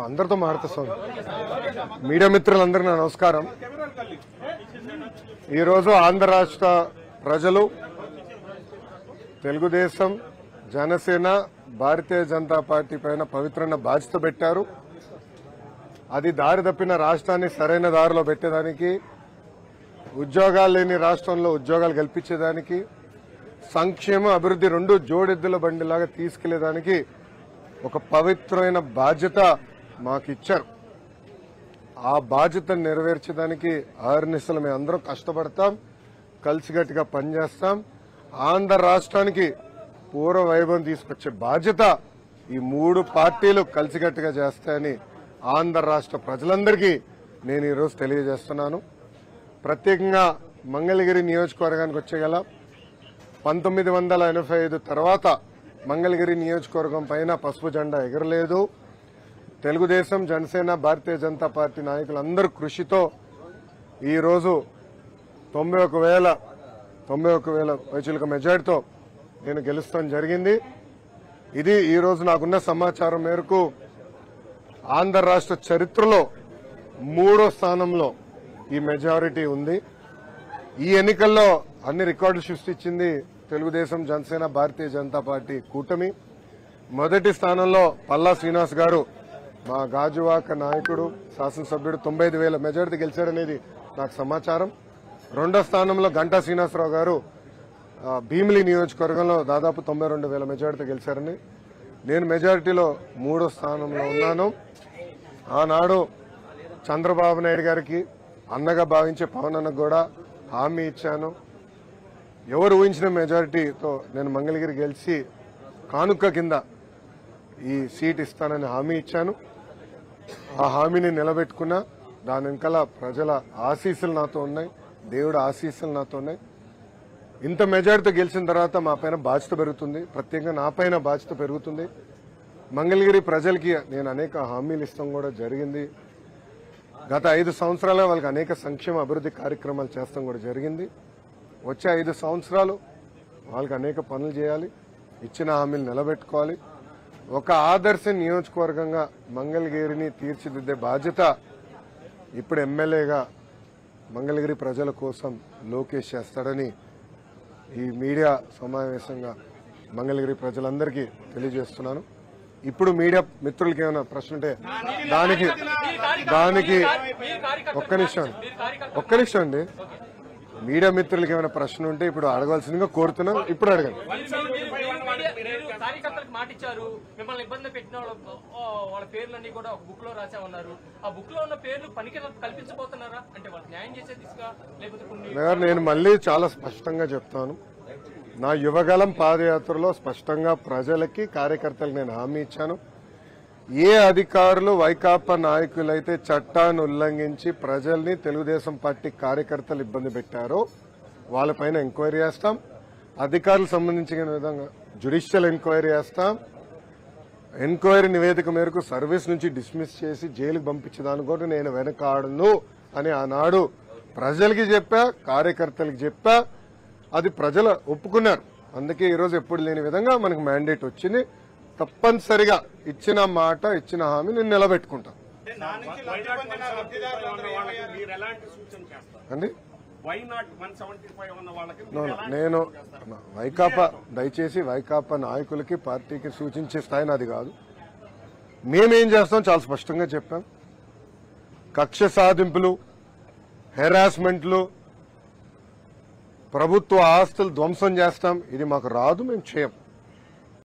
అందరితో మాట్లాడుతాం. మీడియా మిత్రులందరికీ నా నమస్కారం. ఈరోజు ఆంధ్ర రాష్ట్ర ప్రజలు తెలుగుదేశం, జనసేన, భారతీయ జనతా పార్టీ పైన పవిత్రమైన బాధ్యత పెట్టారు. అది దారి తప్పిన రాష్ట్రాన్ని సరైన దారిలో పెట్టేదానికి, ఉద్యోగాలు లేని రాష్ట్రంలో ఉద్యోగాలు కల్పించేదానికి, సంక్షేమ అభివృద్ధి రెండు జోడెద్దుల బండిలాగా తీసుకెళ్లేదానికి ఒక పవిత్రమైన బాధ్యత మాకు ఇచ్చారు. ఆ బాధ్యతను నెరవేర్చడానికి ఆర్నిసలు మేము అందరం కష్టపడతాం, కలిసిగట్టిగా పనిచేస్తాం. ఆంధ్ర రాష్ట్రానికి పూర్వ వైభవం తీసుకొచ్చే బాధ్యత ఈ మూడు పార్టీలు కలిసిగట్టిగా చేస్తాయని ఆంధ్ర రాష్ట్ర ప్రజలందరికీ నేను ఈరోజు తెలియజేస్తున్నాను. ప్రత్యేకంగా మంగళగిరి నియోజకవర్గానికి వచ్చేగల 1985 తర్వాత మంగళగిరి నియోజకవర్గం పైన పసుపు జెండా ఎగరలేదు. తెలుగుదేశం, జనసేన, భారతీయ జనతా పార్టీ నాయకులందరూ కృషితో ఈరోజు 91,000 పైచిలుక మెజార్టీతో నేను గెలుస్తాం జరిగింది. ఇది ఈరోజు నాకున్న సమాచారం మేరకు ఆంధ్ర రాష్ట్ర చరిత్రలో 3వ స్థానంలో ఈ మెజారిటీ ఉంది. ఈ ఎన్నికల్లో అన్ని రికార్డులు సృష్టించింది తెలుగుదేశం, జనసేన, భారతీయ జనతా పార్టీ కూటమి. మొదటి స్థానంలో పల్లా శ్రీనివాస్ గారు, మా గాజువాక నాయకుడు, శాసనసభ్యుడు 95,000 మెజారిటీ గెలిచారనేది నాకు సమాచారం. రెండో స్థానంలో గంటా శ్రీనివాసరావు గారు భీమిలి నియోజకవర్గంలో దాదాపు 92,000 మెజారిటీ గెలిచారని, నేను మెజారిటీలో 3వ స్థానంలో ఉన్నాను. ఆనాడు చంద్రబాబు నాయుడు గారికి అన్నగా భావించే పవన్ అన్నకు కూడా హామీ ఇచ్చాను. ఎవరు ఊహించిన మెజారిటీతో నేను మంగళగిరి గెలిచి కానుక కింద ఈ సీట్ ఇస్తానని హామీ ఇచ్చాను. ఆ హామీని నిలబెట్టుకున్నా. దాని వెనకాల ప్రజల ఆశీస్సులు నాతో ఉన్నాయి, దేవుడి ఆశీస్సులు నాతో ఉన్నాయి. ఇంత మెజారిటీతో గెలిచిన తర్వాత మా పైన బాధ్యత పెరుగుతుంది, ప్రత్యేకంగా నా పైన బాధ్యత పెరుగుతుంది. మంగళగిరి ప్రజలకి నేను అనేక హామీలు ఇస్తాం కూడా జరిగింది. గత 5 సంవత్సరాలుగా వాళ్ళకి అనేక సంక్షేమ అభివృద్ధి కార్యక్రమాలు చేస్తాం కూడా జరిగింది. వచ్చే 5 సంవత్సరాలు వాళ్ళకి అనేక పనులు చేయాలి, ఇచ్చిన హామీలు నిలబెట్టుకోవాలి. ఒక ఆదర్శ నియోజకవర్గంగా మంగళగిరిని తీర్చిదిద్దే బాధ్యత ఇప్పుడు ఎమ్మెల్యేగా మంగళగిరి ప్రజల కోసం లోకేష్ చేస్తాడని ఈ మీడియా సమావేశంగా మంగళగిరి ప్రజలందరికీ తెలియజేస్తున్నాను. ఇప్పుడు మీడియా మిత్రులకి ఏమైనా ప్రశ్న ఉంటే దానికి ఒక్క నిమిషం అండి. మీడియా మిత్రులకి ఏమైనా ప్రశ్న ఉంటే ఇప్పుడు అడగాల్సిందిగా కోరుతున్నాం. ఇప్పుడు అడగండి. కార్యకర్తలకు మాట ఇచ్చారు, మిమ్మల్ని ఇబ్బంది పెట్టిన వాళ్ళ పేర్లన్నీ కూడా ఒక బుక్ లో రాసామన్నారు. ఆ బుక్ లో ఉన్న పేర్లు పనికి కల్పించబోతున్నారా? అంటే వాళ్ళకి న్యాయం చేసే దిశగా లేకపోతే నేను మళ్ళీ చాలా స్పష్టంగా చెప్తాను. నా యువగలం పాదయాత్రలో స్పష్టంగా ప్రజలకి, కార్యకర్తలకు నేను హామీ ఇచ్చాను. ఏ అధికారులు వైకాపా నాయకులైతే చట్టాన్ని ఉల్లంఘించి ప్రజల్ని, తెలుగుదేశం పార్టీ కార్యకర్తలు ఇబ్బంది పెట్టారో వాళ్ళపైన ఎంక్వైరీ చేస్తాం. అధికారులకు సంబంధించిన విధంగా జ్యుడిషియల్ ఎంక్వైరీ చేస్తాం. ఎంక్వైరీ నివేదిక మేరకు సర్వీస్ నుంచి డిస్మిస్ చేసి జైలుకు పంపించడానికి కూడా నేను వెనకాడను అని ఆనాడు ప్రజలకి చెప్పా, కార్యకర్తలకు చెప్పా. అది ప్రజలు ఒప్పుకున్నారు. అందుకే ఈరోజు ఎప్పుడు లేని విధంగా మనకు మ్యాండేట్ వచ్చింది. తప్పనిసరిగా ఇచ్చిన మాట, ఇచ్చిన హామీ నేను నిలబెట్టుకుంటాను అండి. నేను వైకాపా, దయచేసి వైకాపా నాయకులకి, పార్టీకి సూచించే స్థాయి నాది కాదు. మేమేం చేస్తాం చాలా స్పష్టంగా చెప్పాం. కక్ష సాధింపులు, హెరాస్మెంట్లు, ప్రభుత్వ ఆస్తులు ధ్వంసం చేస్తాం, ఇది మాకు రాదు, మేము చేయం.